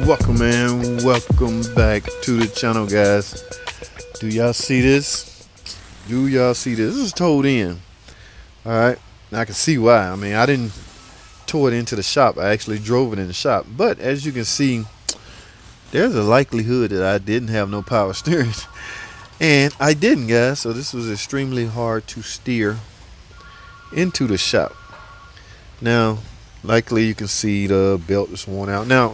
Welcome, man. Welcome back to the channel, guys. Do y'all see this? Do y'all see this? This is towed in. All right. I can see why. I mean, I didn't tow it into the shop. I actually drove it in the shop. But as you can see, there's a likelihood that I didn't have no power steering. And I didn't, guys. So this was extremely hard to steer into the shop. Now, likely you can see the belt is worn out. Now,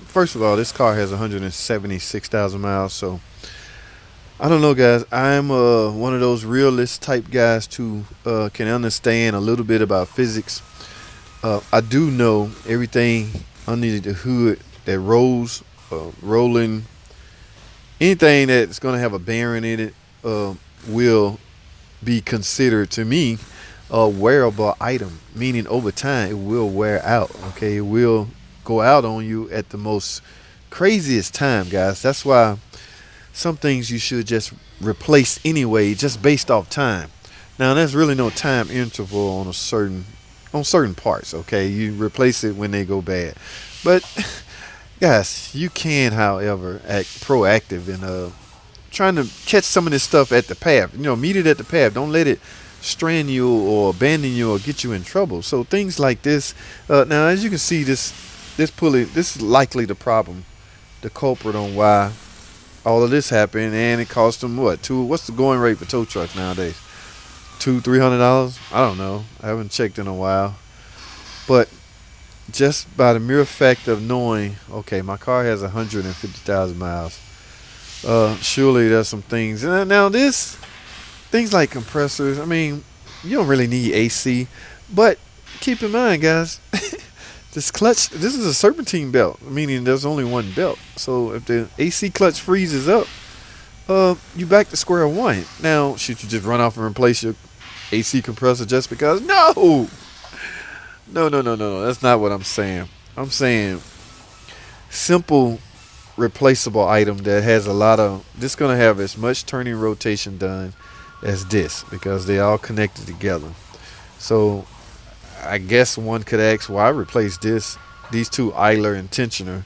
first of all, this car has 176,000 miles. So I don't know, guys. I'm one of those realist type guys to can understand a little bit about physics. I do know everything underneath the hood that rolls, rolling, anything that's going to have a bearing in it will be considered, to me, a wearable item, meaning over time it will wear out. Okay, it will go out on you at the most craziest time, guys. That's why some things you should just replace anyway, just based off time. Now, there's really no time interval on certain parts. Okay, you replace it when they go bad. But guys, you can, however, act proactive in trying to catch some of this stuff at the path. You know, meet it at the path. Don't let it strand you or abandon you or get you in trouble. So things like this. Now, as you can see, this pulley, this is likely the problem, the culprit on why all of this happened, and it cost them what? What's the going rate for tow trucks nowadays? $200-300? I don't know. I haven't checked in a while. But just by the mere fact of knowing, okay, my car has 150,000 miles. Surely there's some things. Now this. Things like compressors, I mean, you don't really need AC, but keep in mind, guys, this clutch, this is a serpentine belt, meaning there's only one belt. So if the AC clutch freezes up, you back to square one. Now, should you just run off and replace your AC compressor just because? No, that's not what I'm saying. I'm saying simple replaceable item that has a lot of, this going to have as much turning rotation done as this, because they all connected together. So I guess one could ask, why replace these two idler and tensioner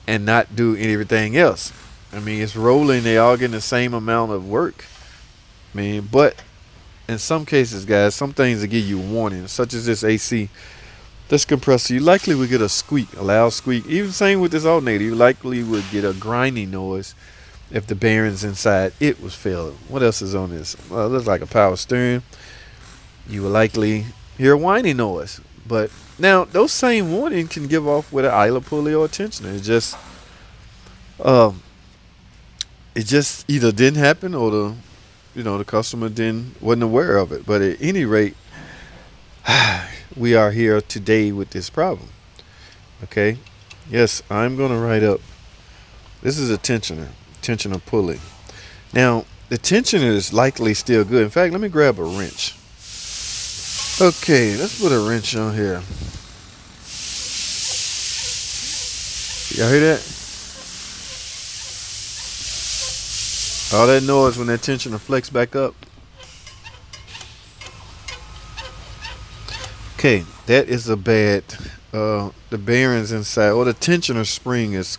and not do anything else? I mean, it's rolling, they all getting the same amount of work. I mean, but in some cases, guys, some things that give you warning, such as this AC, this compressor, you likely would get a squeak, a loud squeak. Even same with this alternator, you likely would get a grinding noise if the bearings inside it was failing. What else is on this? Well, it looks like a power steering. You will likely hear a whining noise. But now those same warning can give off with an idler pulley or a tensioner. It just either didn't happen or the customer wasn't aware of it. But at any rate, we are here today with this problem. Okay. Yes, I'm gonna write up. This is a tensioner pulley. Now, the tensioner is likely still good. In fact, let me grab a wrench. Okay, let's put a wrench on here. Y'all hear that? All that noise when that tensioner flex back up. Okay, that is a bad, the bearings inside, or the tensioner spring is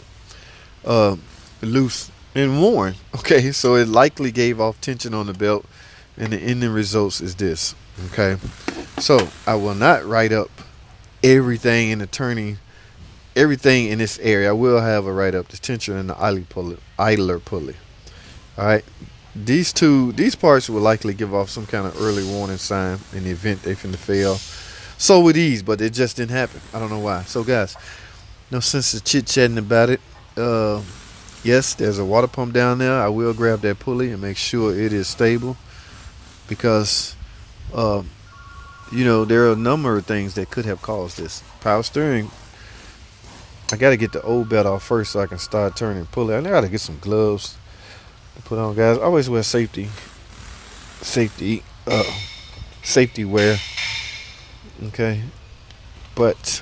loose and worn. Okay, so it likely gave off tension on the belt, and the ending results is this. Okay, so I will not write up everything in the turning, everything in this area. I will have a write up the tension and the idler pulley. All right, these parts will likely give off some kind of early warning sign in the event they finna fail. So with these, but it just didn't happen. I don't know why. So guys, no sense of chit chatting about it. Yes, there's a water pump down there. I will grab that pulley and make sure it is stable, because there are a number of things that could have caused this. Power steering, I got to get the old belt off first so I can start turning pulley. I got to get some gloves to put on, guys. Always wear safety wear. Okay, but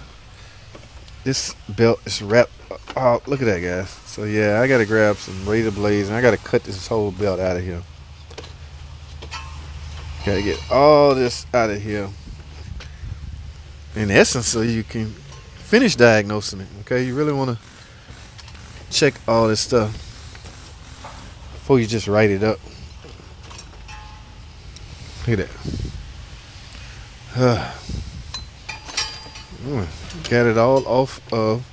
this belt is wrapped. Oh, look at that, guys. So yeah, I gotta grab some razor blades and I gotta cut this whole belt out of here. Gotta get all this out of here, in essence, so you can finish diagnosing it. Okay, you really want to check all this stuff before you just write it up. Look at that. Got it all off of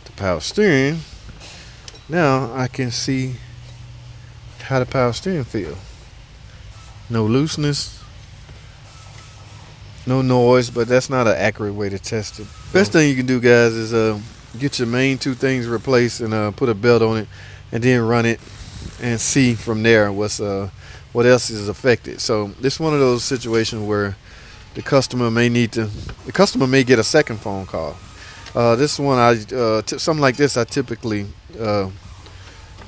the power steering. Now I can see how the power steering feel. No looseness, no noise, but that's not an accurate way to test it. Best thing you can do, guys, is get your main two things replaced and put a belt on it, and then run it and see from there what else is affected. So this is one of those situations where the customer may get a second phone call. This one, something like this, I typically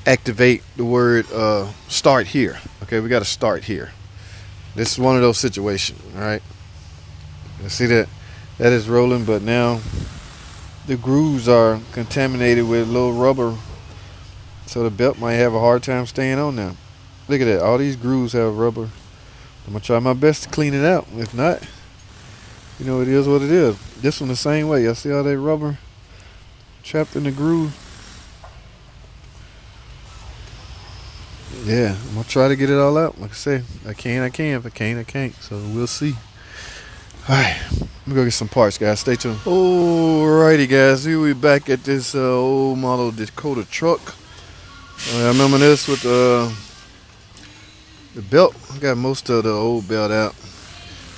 activate the word start here. Okay, we got to start here. This is one of those situations. All right, you see that is rolling, but now the grooves are contaminated with a little rubber, so the belt might have a hard time staying on now. Look at that, all these grooves have rubber. I'm gonna try my best to clean it out. If not, you know, it is what it is. This one the same way. Y'all see all that rubber trapped in the groove? Yeah, I'm gonna try to get it all out. Like I say, I can. If I can't, I can't. So we'll see. Alright, let me go get some parts, guys. Stay tuned. Alrighty, guys. Here we back at this old model Dakota truck. I remember this with the belt. I got most of the old belt out.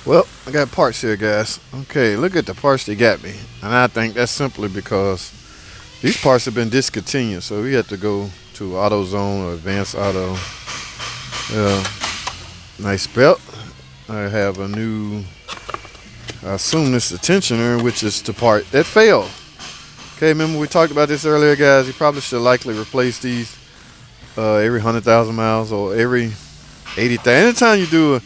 Well, I got parts here, guys. Okay, look at the parts they got me. And I think that's simply because these parts have been discontinued. So we have to go to AutoZone or Advanced Auto. Nice belt. I have a new, I assume this is the tensioner, which is the part that failed. Okay, remember we talked about this earlier, guys. You probably should likely replace these every 100,000 miles or every 80,000. Anytime you do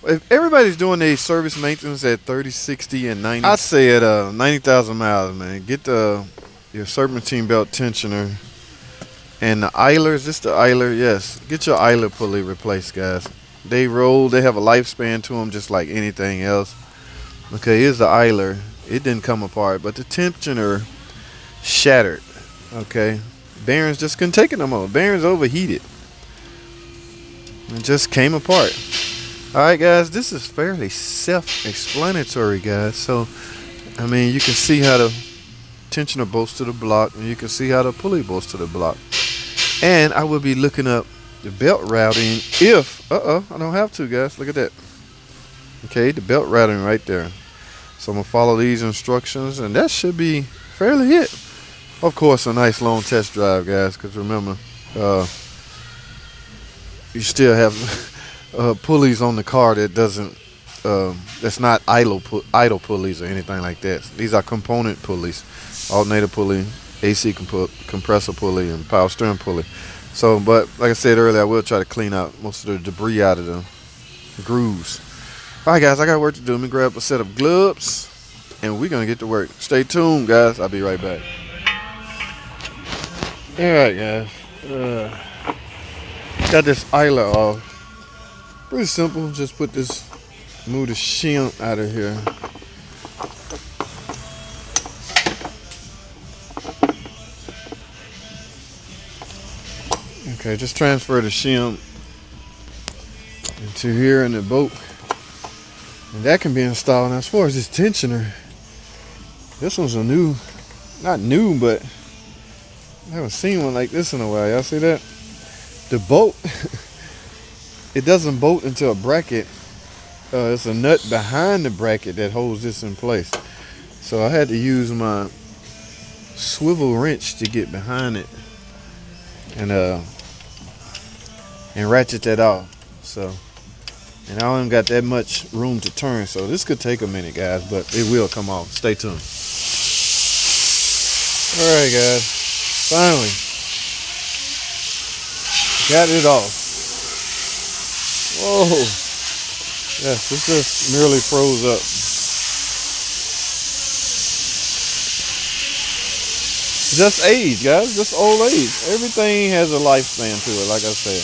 if everybody's doing their service maintenance at 30, 60, and 90, I'd say at 90,000 miles, man, get your serpentine belt tensioner and the idlers. This the idler, yes. Get your idler pulley replaced, guys. They roll. They have a lifespan to them, just like anything else. Okay, here's the idler. It didn't come apart, but the tensioner shattered. Okay, bearings just couldn't take it no more. Bearings overheated. It just came apart. Alright, guys, this is fairly self-explanatory, guys. So, I mean, you can see how the tensioner bolts to the block, and you can see how the pulley bolts to the block. And I will be looking up the belt routing if, I don't have to, guys. Look at that. Okay, the belt routing right there. So I'm going to follow these instructions, and that should be fairly it. Of course, a nice long test drive, guys, because remember, you still have pulleys on the car that doesn't, that's not idle pulleys or anything like that. These are component pulleys, alternator pulley, AC compressor pulley, and power steering pulley. So, but like I said earlier, I will try to clean out most of the debris out of the grooves. All right, guys, I got work to do. Let me grab a set of gloves, and we're gonna get to work. Stay tuned, guys. I'll be right back. All right, guys. Got this idler off. Pretty simple. Just move the shim out of here. Okay, just transfer the shim into here in the boat, and that can be installed. Now, as far as this tensioner, this one's not new, but I haven't seen one like this in a while. Y'all see that? The bolt, it doesn't bolt into a bracket. It's a nut behind the bracket that holds this in place. So I had to use my swivel wrench to get behind it and ratchet that off. So, and I don't even got that much room to turn, so this could take a minute, guys, but it will come off. Stay tuned. All right, guys, finally got it off. Whoa. Yes, this just merely froze up. Just age, guys. Just old age. Everything has a lifespan to it, like I said.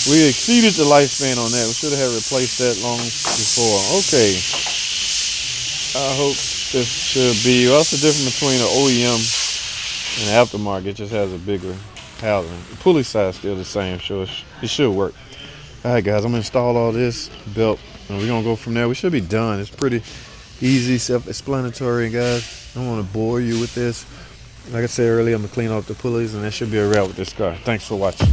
We exceeded the lifespan on that. We should have replaced that long before. Okay. I hope This should be, what's the difference between an OEM and an aftermarket? It just has a bigger housing. The pulley size still the same, so it should work. All right, guys, I'm gonna install all this belt, and we're gonna go from there. We should be done. It's pretty easy, self-explanatory, guys. I don't want to bore you with this. Like I said earlier, I'm gonna clean off the pulleys, and that should be a wrap with this car. Thanks for watching.